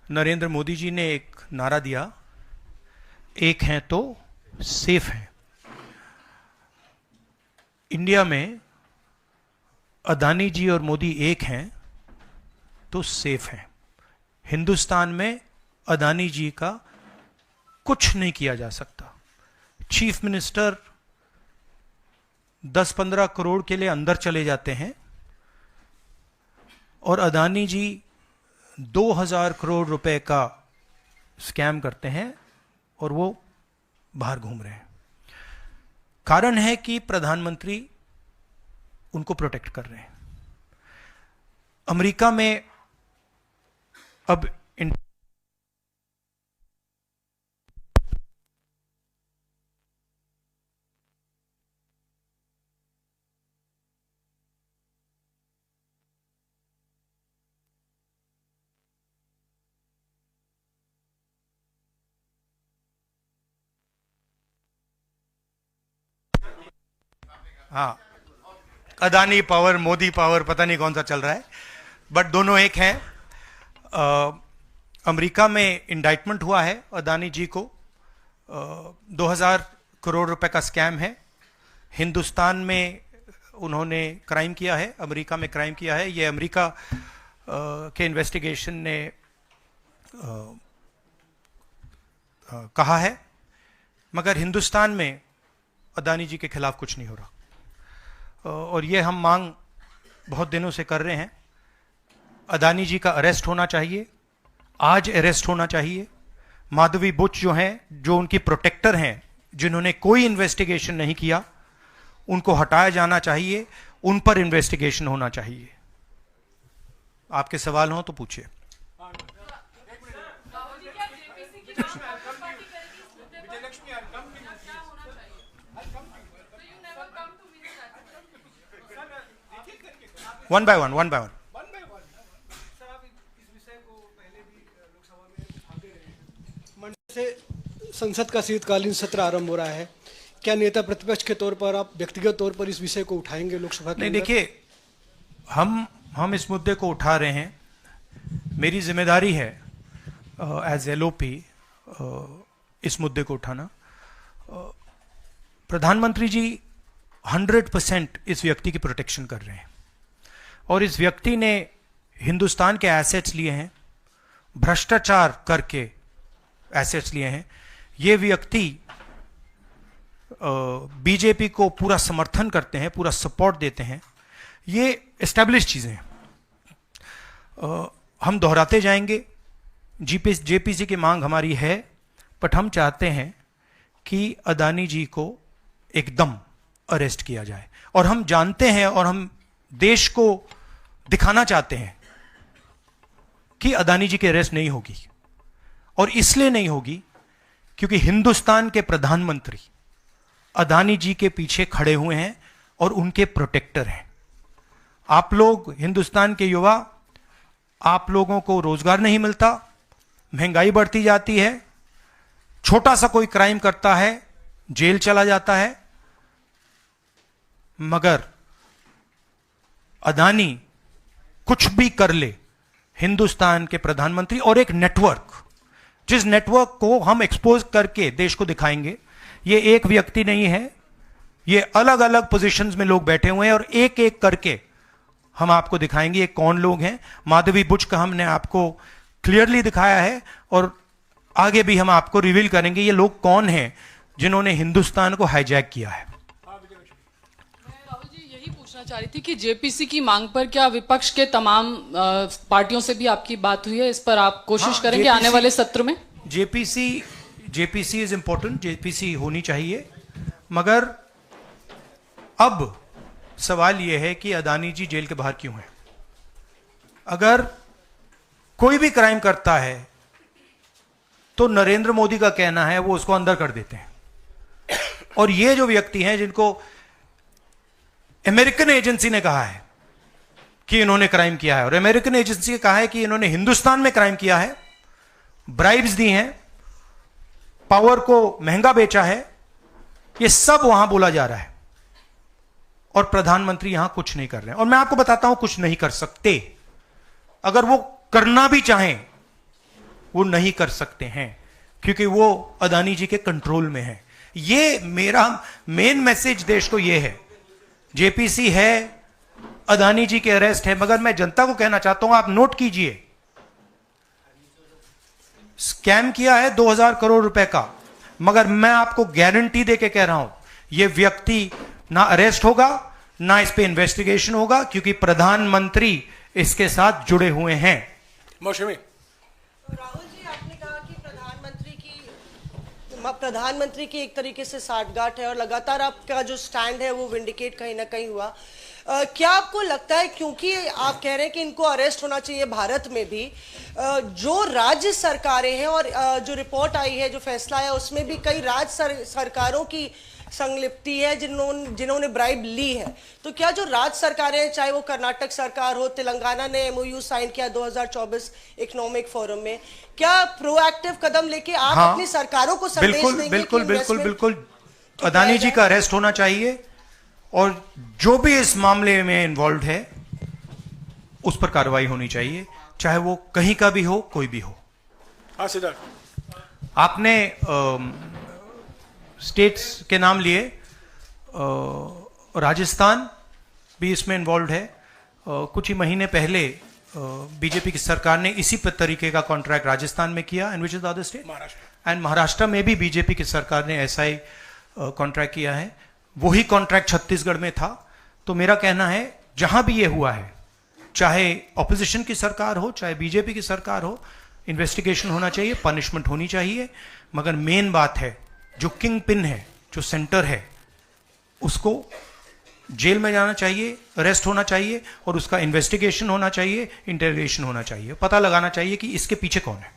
नरेंद्र मोदी जी ने एक नारा दिया, एक हैं तो सेफ हैं। इंडिया में अदानी जी और मोदी एक हैं तो सेफ हैं। हिंदुस्तान में अदानी जी का कुछ नहीं किया जा सकता। चीफ मिनिस्टर 10-15 करोड़ के लिए अंदर चले जाते हैं और अदानी जी 2000 करोड़ रुपए का स्कैम करते हैं और वो बाहर घूम रहे हैं। कारण है कि प्रधानमंत्री उनको प्रोटेक्ट कर रहे हैं। अमेरिका में अब हाँ, अदानी पावर, मोदी पावर, पता नहीं कौन सा चल रहा है, बट दोनों एक हैं। अमेरिका में इंडाइटमेंट हुआ है अदानी जी को। 2000 करोड़ रुपए का स्कैम है। हिंदुस्तान में उन्होंने क्राइम किया है, अमेरिका में क्राइम किया है। ये अमेरिका के इन्वेस्टिगेशन ने कहा है, मगर हिंदुस्तान में अदानी जी के खिलाफ कुछ नहीं हो रहा। और ये हम मांग बहुत दिनों से कर रहे हैं। अदानी जी का अरेस्ट होना चाहिए, आज अरेस्ट होना चाहिए। माधवी बुच जो हैं, जो उनकी प्रोटेक्टर हैं, जिन्होंने कोई इन्वेस्टिगेशन नहीं किया, उनको हटाया जाना चाहिए। उन पर इन्वेस्टिगेशन होना चाहिए। आपके सवाल हो तो पूछिए। One by one. संसद का शीतकालीन सत्र आरंभ हो रहा है। क्या नेता प्रतिपक्ष के तौर पर आप व्यक्तिगत तौर पर इस विषय को उठाएंगे लोकसभा के? नहीं, देखिए, हम इस मुद्दे को उठा रहे हैं। मेरी जिम्मेदारी है एज एलओपी इस मुद्दे को उठाना। प्रधानमंत्री जी 100% इस व्यक्ति की प्रोटेक्शन कर रहे हैं और इस व्यक्ति ने हिंदुस्तान के एसेट्स लिए हैं, भ्रष्टाचार करके एसेट्स लिए हैं। ये व्यक्ति बीजेपी को पूरा समर्थन करते हैं, पूरा सपोर्ट देते हैं। ये एस्टैब्लिश चीजें हैं। हम दोहराते जाएंगे। जेपीसी की मांग हमारी है, बट हम चाहते हैं कि अदानी जी को एकदम अरेस्ट किया जाए। और हम जानते हैं और हम देश को दिखाना चाहते हैं कि अदानी जी की अरेस्ट नहीं होगी। और इसलिए नहीं होगी क्योंकि हिंदुस्तान के प्रधानमंत्री अदानी जी के पीछे खड़े हुए हैं और उनके प्रोटेक्टर हैं। आप लोग, हिंदुस्तान के युवा, आप लोगों को रोजगार नहीं मिलता, महंगाई बढ़ती जाती है, छोटा सा कोई क्राइम करता है, जेल चला जाता है, मगर अदानी कुछ भी कर ले, हिंदुस्तान के प्रधानमंत्री और एक नेटवर्क, जिस नेटवर्क को हम एक्सपोज करके देश को दिखाएंगे। ये एक व्यक्ति नहीं है, ये अलग अलग पोजीशंस में लोग बैठे हुए हैं और एक एक करके हम आपको दिखाएंगे ये कौन लोग हैं। माधवी बुच का हमने आपको क्लियरली दिखाया है और आगे भी हम आपको रिवील करेंगे ये लोग कौन हैं जिन्होंने हिंदुस्तान को हाईजैक किया है। राहुल जी, यही पूछना चाह रही थी कि जेपीसी की मांग पर क्या विपक्ष के तमाम पार्टियों से भी आपकी बात हुई है? इस पर आप कोशिश करेंगे आने वाले सत्र में? जेपीसी इज इंपॉर्टेंट, जेपीसी होनी चाहिए, मगर अब सवाल यह है कि अदानी जी जेल के बाहर क्यों हैं? अगर कोई भी क्राइम करता है तो नरेंद्र मोदी का कहना है वो उसको अंदर कर देते हैं। और ये जो व्यक्ति हैं जिनको अमेरिकन एजेंसी ने कहा है कि इन्होंने क्राइम किया है और अमेरिकन एजेंसी ने कहा है कि इन्होंने हिंदुस्तान में क्राइम किया है, ब्राइब्स दी हैं, पावर को महंगा बेचा है, ये सब वहां बोला जा रहा है और प्रधानमंत्री यहां कुछ नहीं कर रहे हैं। और मैं आपको बताता हूं कुछ नहीं कर सकते। अगर वो करना भी चाहें वो नहीं कर सकते हैं क्योंकि वो अदानी जी के कंट्रोल में है। ये मेरा मेन मैसेज देश को ये है, जेपीसी है, अदानी जी के अरेस्ट है, मगर मैं जनता को कहना चाहता हूं, आप नोट कीजिए, स्कैम किया है 2000 करोड़ रुपए का, मगर मैं आपको गारंटी देके कह रहा हूं यह व्यक्ति ना अरेस्ट होगा ना इस पे इन्वेस्टिगेशन होगा, क्योंकि प्रधानमंत्री इसके साथ जुड़े हुए हैं। मौसमी राहुल जी, आपने कहा कि प्रधानमंत्री की एक तरीके से साठगांठ है और लगातार आपका जो स्टैंड है वो विंडिकेट कहीं ना कहीं हुआ। क्या आपको लगता है, क्योंकि आप कह रहे हैं कि इनको अरेस्ट होना चाहिए भारत में भी, जो राज्य सरकारें हैं और जो रिपोर्ट आई है, जो फैसला आया, उसमें भी कई राज्य सरकारों की संलिप्ति है जिन्होंने ब्राइब ली है, तो क्या जो राज्य सरकारें हैं, चाहे वो कर्नाटक सरकार हो, तेलंगाना ने एमओयू साइन किया 2024 इकोनॉमिक फोरम में, क्या प्रोएक्टिव कदम लेके आप अपनी सरकारों को संदेश देंगे? बिल्कुल बिल्कुल बिल्कुल अदानी जी का अरेस्ट होना चाहिए और जो भी इस मामले में इन्वॉल्व है उस पर कार्रवाई होनी चाहिए, चाहे वो कहीं का भी हो, कोई भी हो। हाँ सिद्धार्थ, आपने स्टेट्स के नाम लिए, राजस्थान भी इसमें इन्वॉल्व है। कुछ ही महीने पहले बीजेपी की सरकार ने इसी तरीके का कॉन्ट्रैक्ट राजस्थान में किया, and which is the other state, Maharashtra में भी बीजेपी की सरकार ने ऐसा ही कॉन्ट्रैक्ट किया है। वही कॉन्ट्रैक्ट छत्तीसगढ़ में था। तो मेरा कहना है जहां भी ये हुआ है, चाहे ऑपोजिशन की सरकार हो चाहे बीजेपी की सरकार हो, इन्वेस्टिगेशन होना चाहिए, पनिशमेंट होनी चाहिए, मगर मेन बात है जो किंग पिन है, जो सेंटर है, उसको जेल में जाना चाहिए, अरेस्ट होना चाहिए और उसका इन्वेस्टिगेशन होना चाहिए, इंटरोगेशन होना चाहिए, पता लगाना चाहिए कि इसके पीछे कौन है।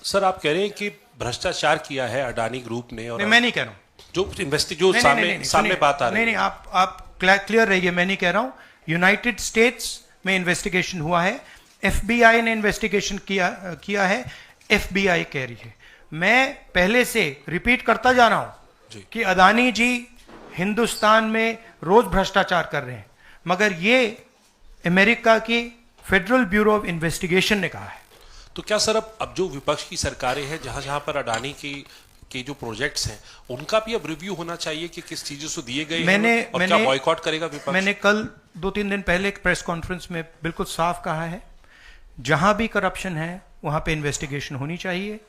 सर, आप कह रहे हैं कि भ्रष्टाचार किया है अडानी ग्रुप ने, और मैं नहीं कह रहा हूं जो सामने बात आ रही है। नहीं, आप क्लियर रहिए, मैं नहीं कह रहा हूं। यूनाइटेड स्टेट्स में इन्वेस्टिगेशन हुआ है, एफबीआई ने इन्वेस्टिगेशन किया है, एफबीआई कह रही है। मैं पहले से रिपीट करता जा रहा हूं कि अदानी जी हिंदुस्तान में रोज भ्रष्टाचार कर रहे हैं, मगर ये अमेरिका की फेडरल ब्यूरो ऑफ इन्वेस्टिगेशन ने कहा है। तो क्या सर, अब जो विपक्ष की सरकारें हैं, जहां जहां पर अडानी के जो प्रोजेक्ट्स हैं, उनका भी अब रिव्यू होना चाहिए कि किस चीजों से दिए गए हैं और क्या बॉयकॉट करेगा विपक्ष? मैंने कल 2-3 दिन पहले एक प्रेस कॉन्फ्रेंस में बिल्कुल साफ कहा है, जहां भी करप्शन है वहां पे इन्वेस्टिगेशन होनी चाहिए,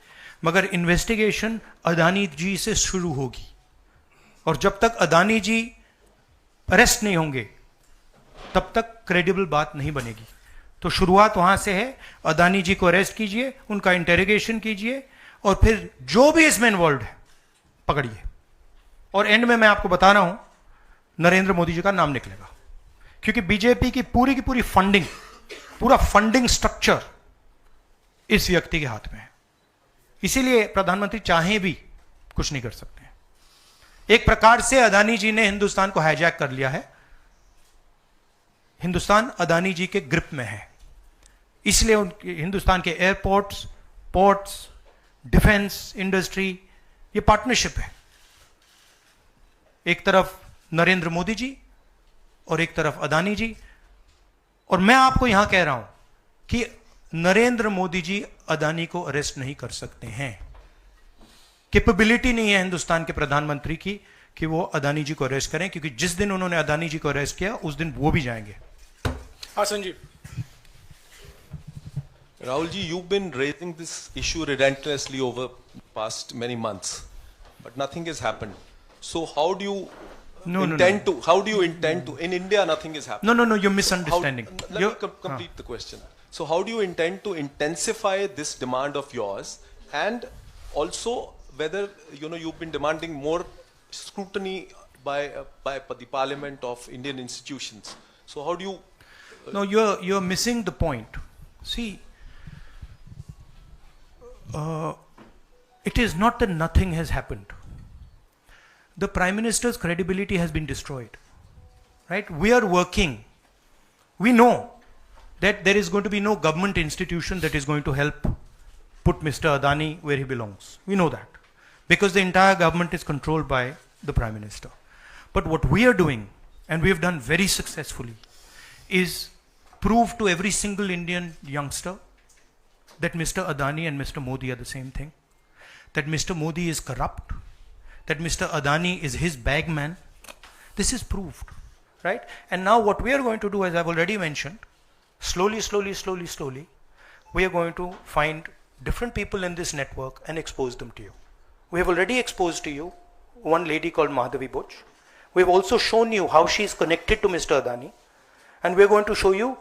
मगर इन्वेस्टिगेशन अदानी जी से शुरू होगी, और जब तक अदानी जी अरेस्ट नहीं होंगे तब तक क्रेडिबल बात नहीं बनेगी। तो शुरुआत वहां से है, अदानी जी को अरेस्ट कीजिए, उनका इंटेरोगेशन कीजिए, और फिर जो भी इसमें इन्वॉल्व है पकड़िए, और एंड में मैं आपको बता रहा हूं नरेंद्र मोदी जी का नाम निकलेगा, क्योंकि बीजेपी की पूरी फंडिंग, पूरा फंडिंग स्ट्रक्चर इस व्यक्ति के हाथ में है। इसीलिए प्रधानमंत्री चाहे भी कुछ नहीं कर सकते हैं। एक प्रकार से अदानी जी ने हिंदुस्तान को हाईजैक कर लिया है, हिंदुस्तान अदानी जी के ग्रिप में है, इसलिए हिंदुस्तान के एयरपोर्ट्स, पोर्ट्स, डिफेंस इंडस्ट्री, ये पार्टनरशिप है। एक तरफ नरेंद्र मोदी जी और एक तरफ अदानी जी, और मैं आपको यहां कह रहा हूं कि नरेंद्र मोदी जी अदानी को अरेस्ट नहीं कर सकते हैं। कैपेबिलिटी नहीं है हिंदुस्तान के प्रधानमंत्री की कि वो अदानी जी को अरेस्ट करें, क्योंकि जिस दिन उन्होंने अदानी जी को अरेस्ट किया उस दिन वो भी जाएंगे। हाँ Sanjeev. Rahul ji, you've been raising this issue relentlessly over past many months, but nothing has happened. So how do you intend to? How do you intend to? In India, nothing is happening. No, you're misunderstanding. Let me complete the question. So how do you intend to intensify this demand of yours, and also whether you've been demanding more scrutiny by the Parliament of Indian institutions? So how do you? No, you're missing the point. See. It is not that nothing has happened. The Prime Minister's credibility has been destroyed. Right? We are working. We know that there is going to be no government institution that is going to help put Mr. Adani where he belongs. We know that. Because the entire government is controlled by the Prime Minister. But what we are doing, and we have done very successfully, is prove to every single Indian youngster that Mr. Adani and Mr. Modi are the same thing, that Mr. Modi is corrupt, that Mr. Adani is his bagman. This is proved, right? And now what we are going to do, as I've already mentioned, slowly, we are going to find different people in this network and expose them to you. We have already exposed to you one lady called Madhavi Butch. We've also shown you how she is connected to Mr. Adani. And we're going to show you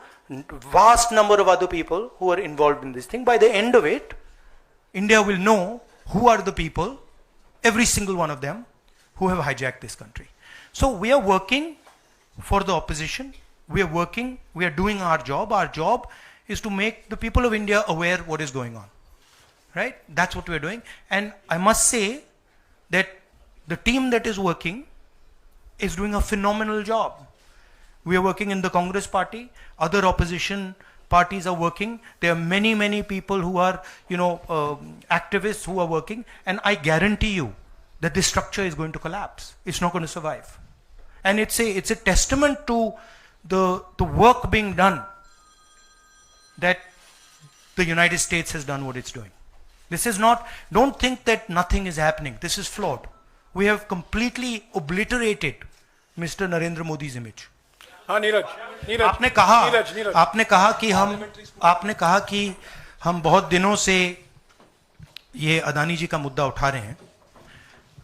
vast number of other people who are involved in this thing. By the end of it, India will know who are the people, every single one of them, who have hijacked this country. So we are working for the opposition. We are doing our job. Our job is to make the people of India aware what is going on. Right? That's what we're doing. And I must say that the team that is working is doing a phenomenal job. We are working in the Congress party. Other opposition parties are working. There are many people who are, activists who are working. And I guarantee you that this structure is going to collapse. It's not going to survive. And it's a testament to the work being done that the United States has done what it's doing. This is not, don't think that nothing is happening. This is flawed. We have completely obliterated Mr. Narendra Modi's image. हाँ नीरज आपने कहा कि हम बहुत दिनों से ये अदानी जी का मुद्दा उठा रहे हैं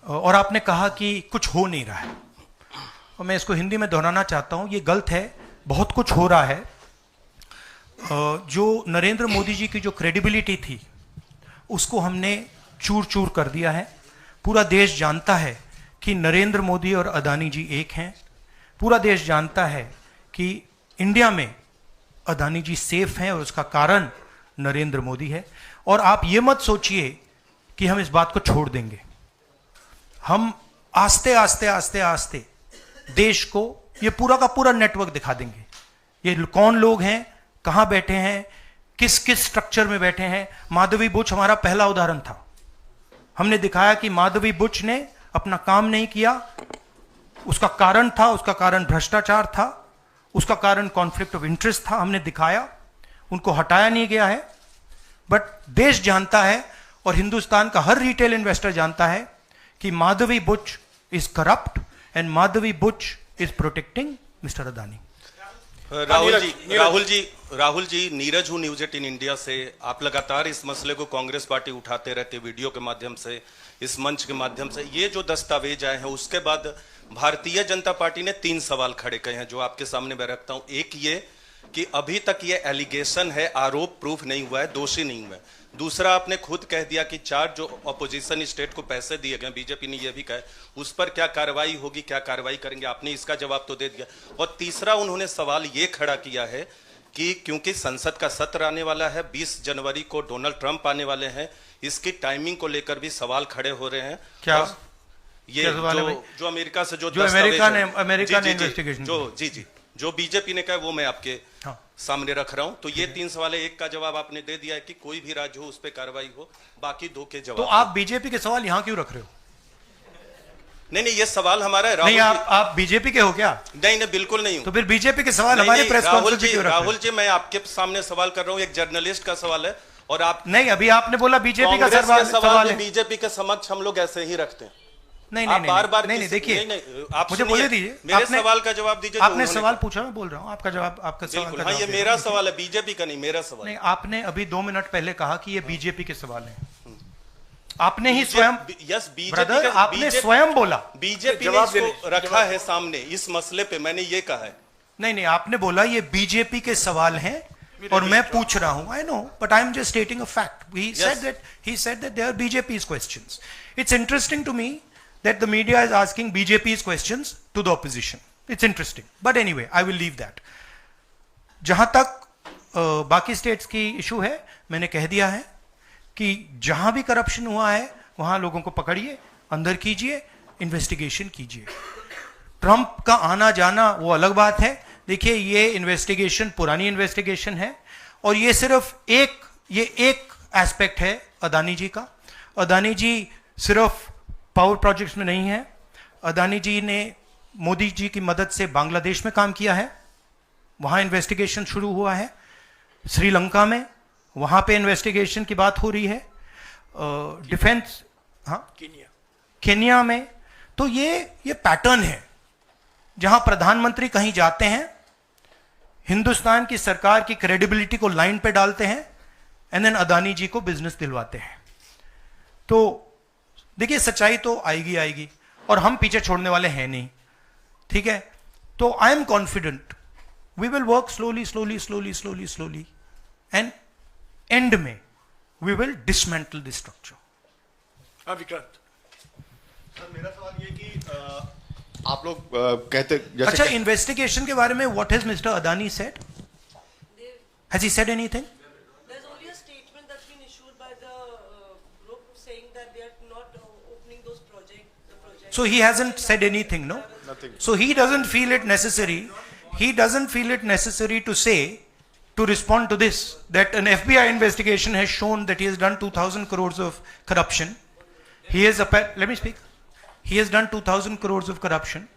और आपने कहा कि कुछ हो नहीं रहा है, और मैं इसको हिंदी में दोहराना चाहता हूं, ये गलत है। बहुत कुछ हो रहा है। जो नरेंद्र मोदी जी की जो क्रेडिबिलिटी थी उसको हमने चूर चूर कर दिया है। पूरा देश जानता है कि नरेंद्र मोदी और अदानी जी एक हैं। पूरा देश जानता है कि इंडिया में अदानी जी सेफ हैं और उसका कारण नरेंद्र मोदी है। और आप ये मत सोचिए कि हम इस बात को छोड़ देंगे। हम आस्ते आस्ते देश को ये पूरा का पूरा नेटवर्क दिखा देंगे। ये कौन लोग हैं, कहां बैठे हैं, किस किस स्ट्रक्चर में बैठे हैं। माधवी बुच हमारा पहला उदाहरण था। हमने दिखाया कि माधवी बुच ने अपना काम नहीं किया, उसका कारण भ्रष्टाचार था, उसका कारण कॉन्फ्लिक्ट ऑफ इंटरेस्ट था। हमने दिखाया, उनको हटाया नहीं गया है। बट देश जानता है और हिंदुस्तान का हर रिटेल इन्वेस्टर जानता है कि Madhavi Buch is corrupt and Madhavi Buch is protecting mister Adani. Rahul ji, Neeraj हूं न्यूज 18 इंडिया से। आप लगातार इस मसले को कांग्रेस पार्टी उठाते रहते, वीडियो के माध्यम से, इस मंच के माध्यम से। ये जो दस्तावेज आए हैं उसके बाद भारतीय जनता पार्टी ने 3 सवाल खड़े किए हैं जो आपके सामने मैं रखता हूं। एक ये कि अभी तक ये एलिगेशन है, आरोप प्रूफ नहीं हुआ है, दोषी नहीं हुआ है। दूसरा, आपने खुद कह दिया कि 4 जो अपोजिशन स्टेट को पैसे दिए गए, बीजेपी ने यह भी कहा, उस पर क्या कार्रवाई होगी, क्या कार्रवाई करेंगे, आपने इसका जवाब तो दे दिया। और तीसरा, उन्होंने सवाल ये खड़ा किया है कि क्योंकि संसद का सत्र आने वाला है, 20 जनवरी को डोनाल्ड ट्रंप आने वाले हैं, इसकी टाइमिंग को लेकर भी सवाल खड़े हो रहे हैं। क्या ये जो अमेरिका से जो अमेरिका ने इन्वेस्टिगेशन जो बीजेपी ने कहा वो मैं आपके सामने रख रहा हूं। तो ये 3 सवाल है। एक का जवाब आपने दे दिया है कि कोई भी राज्य हो उस पर कार्रवाई हो, बाकी 2 के जवाब। तो आप बीजेपी के सवाल यहां क्यों रख रहे हो? नहीं, ये सवाल हमारा है। नहीं, आप बीजेपी के हो क्या? नहीं, बिल्कुल नहीं हूं। तो फिर बीजेपी के सवाल हमारे प्रेस कॉन्फ्रेंस में क्यों रख रहे हो? राहुल जी, मैं आपके सामने सवाल कर रहा हूं, एक जर्नलिस्ट का सवाल है। और आप नहीं, अभी आपने बोला बीजेपी का सवाल है। बीजेपी के समक्ष हम लोग ऐसे ही रखते हैं। नहीं, बार-बार देखिए, आप मुझे बोलने दीजिए। मेरे सवाल का जवाब दीजिए। आपने सवाल पूछा, मैं बोल रहा हूं आपका जवाब, आपका सवाल का जवाब। ये मेरा सवाल है, बीजेपी का नहीं, मेरा सवाल। नहीं, आपने अभी 2 मिनट पहले कहा कि ये बीजेपी के सवाल हैं। आपने ही स्वयं, यस, ब्रदर, आपने स्वयं बोला बीजेपी ने इसको रखा है सामने इस मसले पे, मैंने ये कहा है। नहीं, आपने बोला ये बीजेपी के सवाल हैं और मैं पूछ रहा हूं। I know, but I am just stating a fact. He said that they are BJP's questions. It's interesting to me that the media is asking BJP's questions to the opposition. It's interesting. But anyway, I will leave that. जहां तक बाकी states की issue है, मैंने कह दिया है कि जहां भी करप्शन हुआ है वहां लोगों को पकड़िए, अंदर कीजिए, इन्वेस्टिगेशन कीजिए। ट्रंप का आना जाना वो अलग बात है। देखिए, ये इन्वेस्टिगेशन पुरानी इन्वेस्टिगेशन है और ये सिर्फ एक एस्पेक्ट है अदानी जी का। अदानी जी सिर्फ पावर प्रोजेक्ट्स में नहीं है। अदानी जी ने मोदी जी की मदद से बांग्लादेश में काम किया है, वहां इन्वेस्टिगेशन शुरू हुआ है। श्रीलंका में, वहां पे इन्वेस्टिगेशन की बात हो रही है, डिफेंस, हाँ केन्या में। तो ये पैटर्न है जहां प्रधानमंत्री कहीं जाते हैं, हिंदुस्तान की सरकार की क्रेडिबिलिटी को लाइन पे डालते हैं, एंड देन अदानी जी को बिजनेस दिलवाते हैं। तो देखिए सच्चाई तो आएगी और हम पीछे छोड़ने वाले हैं नहीं, ठीक है। तो I am confident we will work slowly and end में we will dismantle this structure. हाँ विक्रांत, सर मेरा सवाल ये कि आप लोग कहते जैसे अच्छा, इन्वेस्टिगेशन के बारे में what has mister Adani said? Has he said anything? There's only a statement that's been issued by the group saying that they are not opening those projects. So he hasn't said anything, no? Nothing. So he doesn't feel it necessary. He doesn't feel it necessary to say, to respond to this, that an FBI investigation has shown that he has done 2,000 crores of corruption. He has, let me speak. He has done 2,000 crores of corruption.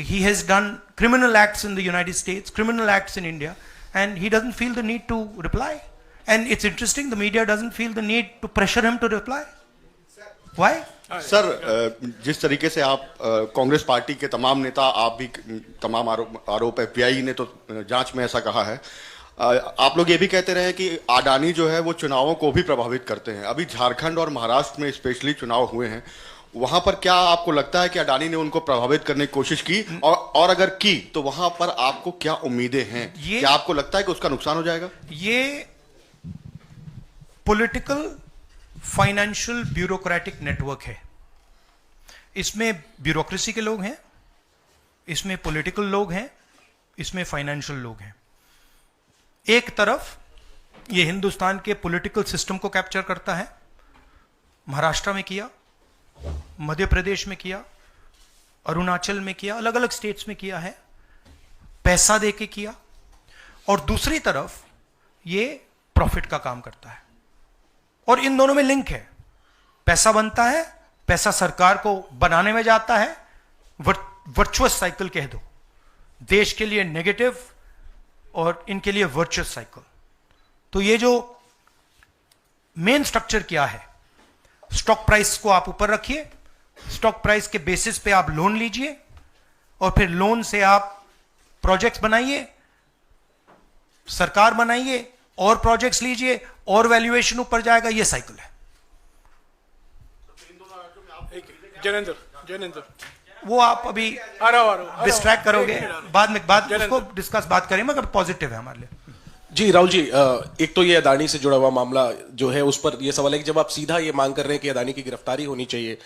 He has done criminal acts in the United States, criminal acts in India, and he doesn't feel the need to reply. And it's interesting, the media doesn't feel the need to pressure him to reply. Why? Sir जिस तरीके से आप Congress party के तमाम नेता, आप भी तमाम आरोप FBI ने तो जांच में ऐसा कहा है, आप लोग ये भी कहते रहे कि अडानी जो है वो चुनावों को भी प्रभावित करते हैं। अभी झारखंड और महाराष्ट्र में स्पेशली चुनाव हुए हैं, वहां पर क्या आपको लगता है कि अडानी ने उनको प्रभावित करने की कोशिश की, और अगर की तो वहां पर आपको क्या उम्मीदें हैं? क्या आपको लगता है कि उसका नुकसान हो जाएगा? ये पॉलिटिकल फाइनेंशियल ब्यूरोक्रेटिक नेटवर्क है। इसमें ब्यूरोक्रेसी के लोग हैं, इसमें पॉलिटिकल लोग हैं, इसमें फाइनेंशियल लोग हैं। एक तरफ ये हिंदुस्तान के पॉलिटिकल सिस्टम को कैप्चर करता है, महाराष्ट्र में किया, मध्य प्रदेश में किया, अरुणाचल में किया, अलग अलग स्टेट्स में किया है, पैसा देके किया, और दूसरी तरफ ये प्रॉफिट का काम करता है। और इन दोनों में लिंक है, पैसा बनता है, पैसा सरकार को बनाने में जाता है, वर्चुअस साइकिल कह दो, देश के लिए नेगेटिव और इनके लिए वर्चुअस साइकिल। तो ये जो मेन स्ट्रक्चर क्या है, स्टॉक प्राइस को आप ऊपर रखिए, स्टॉक प्राइस के बेसिस पे आप लोन लीजिए, और फिर लोन से आप प्रोजेक्ट्स बनाइए, सरकार बनाइए, और प्रोजेक्ट्स लीजिए, और वैल्यूएशन ऊपर जाएगा। ये साइकिल है। जैनेंद्र वो आप अभी डिस्ट्रैक्ट करोगे, बाद उसको डिस्कस बात करेंगे, मगर पॉजिटिव है हमारे लिए। जी राहुल जी, एक तो ये अदानी से जुड़ा हुआ मामला जो है, उस पर ये सवाल है कि जब आप सीधा ये मांग कर रहे हैं कि अदानी की गिरफ्तारी होनी चाहिए,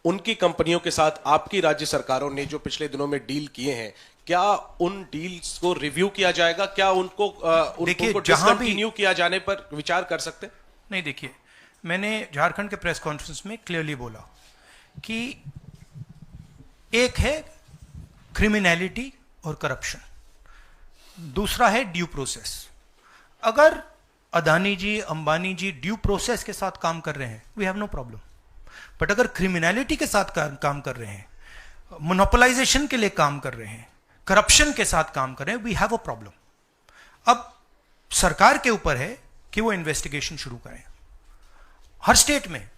उनकी कंपनियों के साथ आपकी राज्य सरकारों ने जो पिछले दिनों में डील किए हैं, क्या उन डील्स को रिव्यू किया जाएगा? क्या उनको डिसकंटिन्यू किया जाने पर विचार कर सकते हैं? नहीं, देखिए, मैंने झारखंड के प्रेस कॉन्फ्रेंस में क्लियरली बोला कि एक है क्रिमिनलिटी और करप्शन, दूसरा है ड्यू प्रोसेस। अगर अदानी जी, अंबानी जी ड्यू प्रोसेस के साथ काम कर रहे हैं, we have no problem. But अगर क्रिमिनलिटी के साथ काम कर रहे हैं, मोनोपोलाइजेशन के लिए काम कर रहे हैं, करप्शन के साथ काम कर रहे हैं, वी हैव अ प्रॉब्लम। अब सरकार के ऊपर है कि वो इन्वेस्टिगेशन शुरू करें। हर स्टेट में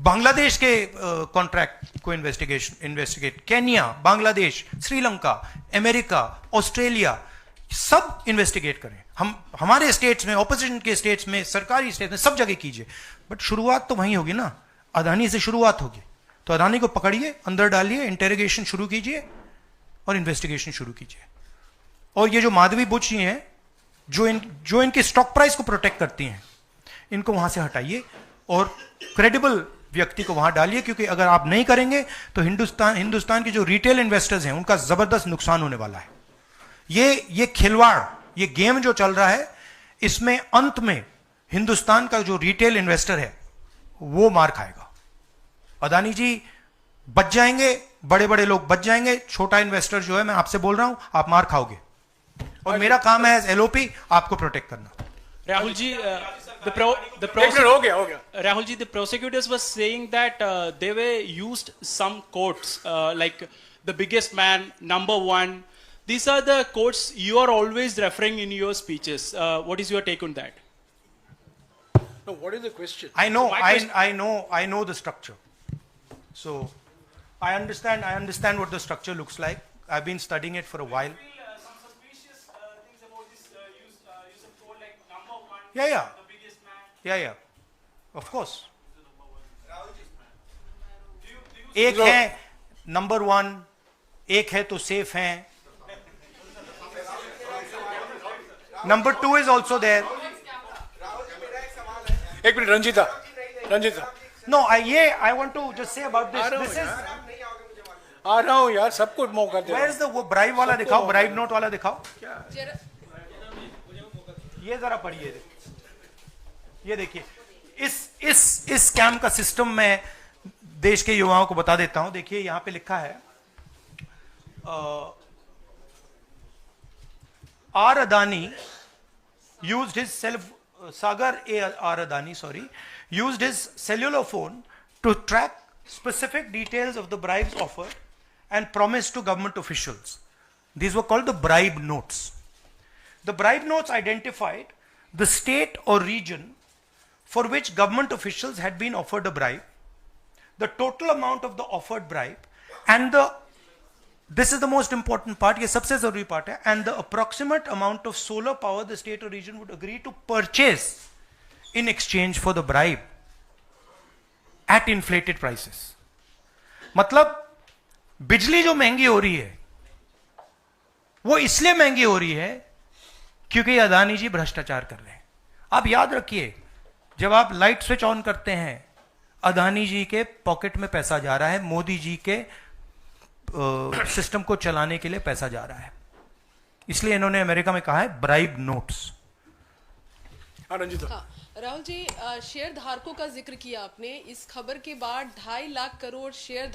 बांग्लादेश के कॉन्ट्रैक्ट को investigate, Kenya, Bangladesh, Sri Lanka, America, Australia, सब इन्वेस्टिगेट करें। हम हमारे स्टेट्स में, ऑपोजिशन के स्टेट्स में, सरकारी स्टेट्स में, सब जगह कीजिए। बट शुरुआत तो वहीं होगी ना, अदानी से शुरुआत होगी। तो अदानी को पकड़िए, अंदर डालिए, इंटेरोगेशन शुरू कीजिए और इन्वेस्टिगेशन शुरू कीजिए। और ये जो माधवी बुच जी हैं, जो इनके स्टॉक प्राइस को प्रोटेक्ट करती हैं, इनको वहां से हटाइए और क्रेडिबल व्यक्ति को वहां डालिए, क्योंकि अगर आप नहीं करेंगे तो हिंदुस्तान के जो रिटेल इन्वेस्टर्स हैं उनका जबरदस्त नुकसान होने वाला है। ये खिलवाड़, ये गेम जो चल रहा है, इसमें अंत में हिंदुस्तान का जो रिटेल इन्वेस्टर है वो मार खाएगा। अदानी जी बच जाएंगे, बड़े बड़े लोग बच जाएंगे, छोटा इन्वेस्टर जो है, मैं आपसे बोल रहा हूं, आप मार खाओगे। और मेरा काम है एज एलओपी आपको प्रोटेक्ट करना। Rahul ji, Rahul ji, the prosecutors were saying that they were used some quotes like the biggest man, number one, These are the quotes you are always referring in your speeches. What is your take on that? No, what is the question? I know, My question- I know the structure. So, I understand what the structure looks like. I've been studying it for a while. Some suspicious things about this use of quote like number one, Yeah. the biggest man. Yeah. Of course. Do you एक है number 1, एक है तो safe हैं. Number 2 is also there. एक minute Ranjita No, I want to just say about this. This is, आ रहा हूँ यार, सबको मौका दे. where is the वो ब्राइब वाला दिखाओ, ब्राइब नोट वाला दिखाओ. ये जरा पढ़िए. ये देखिए, इस स्कैम का सिस्टम मैं देश के युवाओं को बता देता हूं. देखिए यहां पे लिखा है R Adani used his Sagar R. Adani, used his cellular phone to track specific details of the bribes offered and promised to government officials. These were called the bribe notes. The bribe notes identified the state or region for which government officials had been offered a bribe, the total amount of the offered bribe, and this is the most important part, ये सबसे जरूरी part है, and the approximate amount of solar power the state or region would agree to purchase in exchange for the bribe at inflated prices. मतलब बिजली जो महंगी हो रही है वो इसलिए महंगी हो रही है क्योंकि अदानी जी भ्रष्टाचार कर रहे हैं. आप याद रखिए, जब आप लाइट स्विच ऑन करते हैं अदानी जी के पॉकेट में पैसा जा रहा है, मोदी जी के सिस्टम को चलाने के लिए पैसा जा रहा है. इसलिए इन्होंने अमेरिका में कहा है bribe notes. Ranjita Rahul ji, share धारकों का जिक्र किया आपने. इस खबर के बाद 2.5 लाख करोड़ शेयर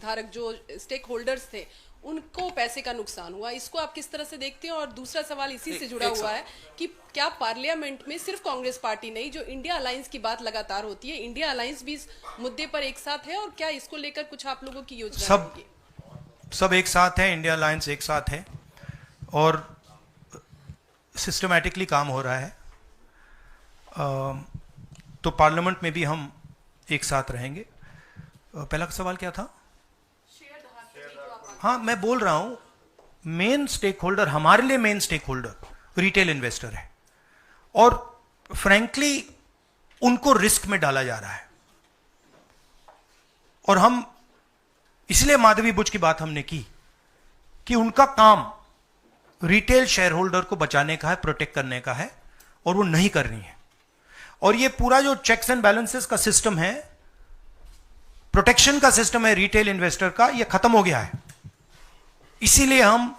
धारक जो स्टेक होल्डर्स थे उनको पैसे का नुकसान हुआ. इसको आप किस तरह से देखते हैं? और दूसरा सवाल इसी से जुड़ा हुआ है कि क्या पार्लियामेंट में सिर्फ कांग्रेस पार्टी नहीं, जो इंडिया अलायंस की बात लगातार होती है, इंडिया अलायंस भी इस मुद्दे पर एक साथ है? और क्या इसको लेकर कुछ आप लोगों की योजना है? सब एक साथ है, इंडिया अलायंस एक साथ है और सिस्टमैटिकली काम हो रहा है. तो पार्लियामेंट में भी हम एक साथ रहेंगे. पहला सवाल क्या था? हाँ, मैं बोल रहा हूं मेन स्टेक होल्डर, हमारे लिए main stakeholder retail investor है और फ्रैंकली उनको रिस्क में डाला जा रहा है. और हम इसलिए माधवी बुच की बात हमने की कि उनका काम रिटेल शेयर होल्डर को बचाने का है, प्रोटेक्ट करने का है, और वो नहीं कर रही है. और ये पूरा जो चेक्स एंड बैलेंसेस का सिस्टम है, प्रोटेक्शन का सिस्टम है रिटेल इन्वेस्टर का, ये खत्म हो गया है. इसीलिए हम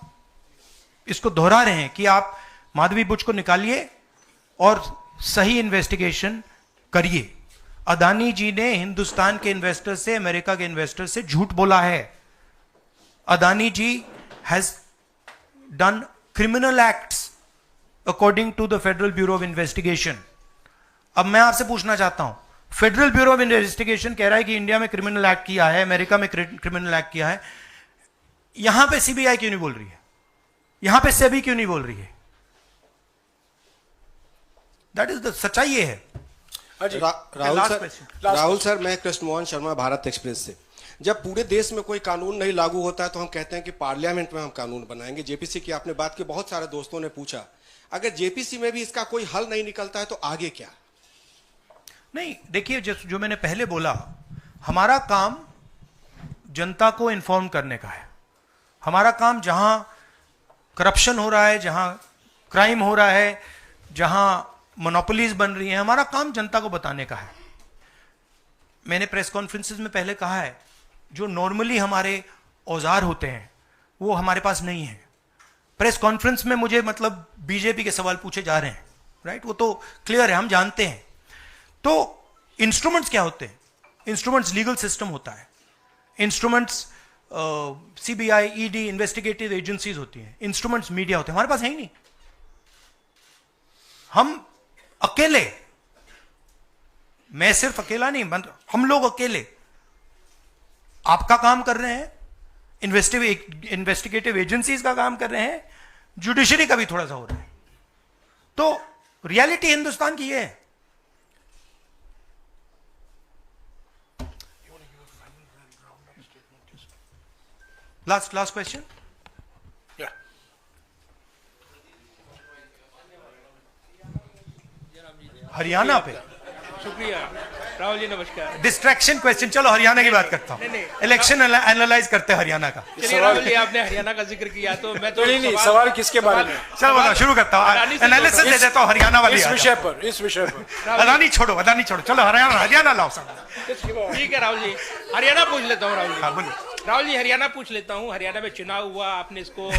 इसको दोहरा रहे हैं कि आप माधवी बुच को निकालिए और सही इन्वेस्टिगेशन करिए. अदानी जी ने हिंदुस्तान के इन्वेस्टर से, अमेरिका के इन्वेस्टर से झूठ बोला है. Adani ji has done criminal acts according to the Federal Bureau of Investigation. अब मैं आपसे पूछना चाहता हूं, फेडरल ब्यूरो ऑफ इन्वेस्टिगेशन कह रहा है कि इंडिया में क्रिमिनल एक्ट किया है, अमेरिका में क्रिमिनल एक्ट किया है, यहां पे सीबीआई क्यों नहीं बोल रही है? यहां पे सेबी क्यों नहीं बोल रही है? दैट इज द सच्चाई ये है. राहुल सर, मैं कृष्ण मोहन शर्मा, भारत एक्सप्रेस से. जब पूरे देश में कोई कानून नहीं लागू होता है तो हम कहते हैं कि पार्लियामेंट में हम कानून बनाएंगे. जेपीसी की आपने बात की, बहुत सारे दोस्तों ने पूछा, अगर जेपीसी में भी इसका कोई हल नहीं निकलता है तो आगे क्या? नहीं, देखिए जो मैंने पहले बोला, हमारा काम जनता को इन्फॉर्म करने का है. हमारा काम जहां करप्शन हो रहा है, जहां क्राइम हो रहा है, जहां मोनोपोलीज बन रही हैं, हमारा काम जनता को बताने का है. मैंने प्रेस कॉन्फ्रेंसेस में पहले कहा है, जो नॉर्मली हमारे औजार होते हैं वो हमारे पास नहीं है. प्रेस कॉन्फ्रेंस में मुझे मतलब बीजेपी के सवाल पूछे जा रहे हैं, राइट? वो तो क्लियर है, हम जानते हैं. तो इंस्ट्रूमेंट्स क्या होते हैं? इंस्ट्रूमेंट्स लीगल सिस्टम होता है, instruments CBI, ED, investigative agencies होती हैं, इंस्ट्रूमेंट्स मीडिया होते हैं. हमारे पास है ही नहीं. हम अकेले, मैं सिर्फ अकेला नहीं, हम लोग अकेले आपका काम कर रहे हैं, इन्वेस्टिगेटिव एजेंसीज का काम कर रहे हैं, जुडिशरी का भी थोड़ा सा हो रहा है। तो रियलिटी हिंदुस्तान की ये है। Last question. हरियाणा पे शुक्रिया राहुल जी, नमस्कार। डिस्ट्रैक्शन क्वेश्चन, चलो हरियाणा की बात करता हूं। इलेक्शन एनालाइज करते हैं हरियाणा का। चलिए राहुल जी, आपने हरियाणा का जिक्र किया तो मैं तो नहीं, सवाल किसके बारे में? चलो बताओ, शुरू करता हूं, एनालिसिस दे देता हूं हरियाणा वाली। इस विषय पर अदानी छोड़ो, चलो हरियाणा लाओ सब। ठीक है राहुल जी, हरियाणा पूछ लेता हूँ। राहुल जी, हाँ, बोलिए। राहुल जी, हरियाणा पूछ लेता हूँ। हरियाणा में चुनाव हुआ, आपने इसको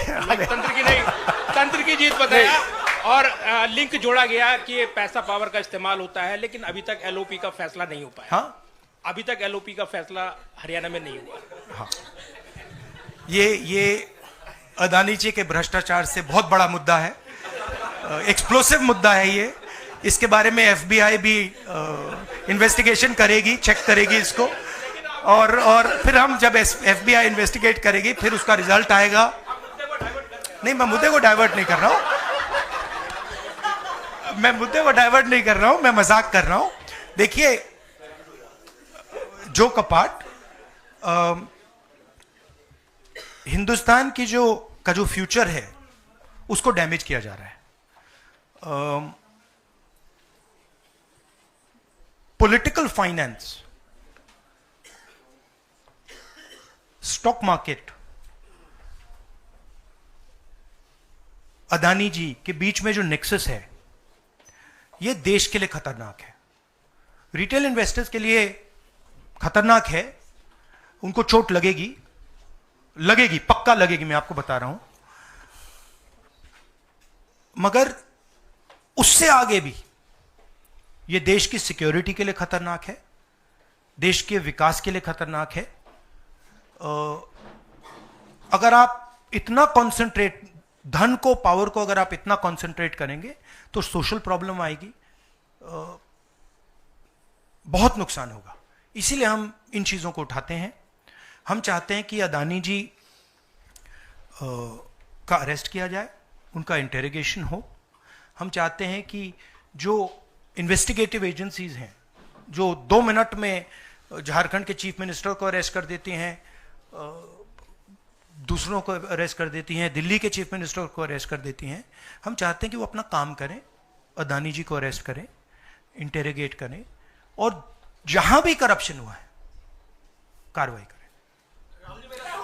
तंत्र की जीत बताया और लिंक जोड़ा गया कि पैसा पावर का इस्तेमाल होता है, लेकिन अभी तक एलओपी का फैसला नहीं हो पाया। हाँ? अभी तक एलओपी का फैसला हरियाणा में नहीं हुआ। हाँ। ये अदानी जी के भ्रष्टाचार से बहुत बड़ा मुद्दा है, एक्सप्लोसिव मुद्दा है ये। इसके बारे में एफबीआई भी इन्वेस्टिगेशन करेगी, चेक करेगी इसको, और फिर हम जब एफबीआई इन्वेस्टिगेट करेगी फिर उसका रिजल्ट आएगा। नहीं, मैं मुद्दे को डाइवर्ट नहीं कर रहा हूं, मैं मजाक कर रहा हूं। देखिए, जो कपाट हिंदुस्तान की का जो फ्यूचर है उसको डैमेज किया जा रहा है। Political finance, stock market, Adani ji के बीच में जो नेक्सस है, यह देश के लिए खतरनाक है, रिटेल इन्वेस्टर्स के लिए खतरनाक है। उनको चोट लगेगी, पक्का लगेगी, मैं आपको बता रहा हूं। मगर उससे आगे भी यह देश की सिक्योरिटी के लिए खतरनाक है, देश के विकास के लिए खतरनाक है। अगर आप इतना कॉन्सेंट्रेट, धन को, पावर को अगर आप इतना कॉन्सेंट्रेट करेंगे तो सोशल प्रॉब्लम आएगी, बहुत नुकसान होगा। इसीलिए हम इन चीजों को उठाते हैं। हम चाहते हैं कि अदानी जी का अरेस्ट किया जाए, उनका इंटेरोगेशन हो। हम चाहते हैं कि जो इन्वेस्टिगेटिव एजेंसीज हैं, जो 2 मिनट में झारखंड के चीफ मिनिस्टर को अरेस्ट कर देती हैं, दूसरों को अरेस्ट कर देती हैं, दिल्ली के चीफ मिनिस्टर को अरेस्ट कर देती हैं, हम चाहते हैं कि वो अपना काम करें, अदानी जी को अरेस्ट करें, इंटेरोगेट करें, और जहां भी करप्शन हुआ है कार्रवाई करें।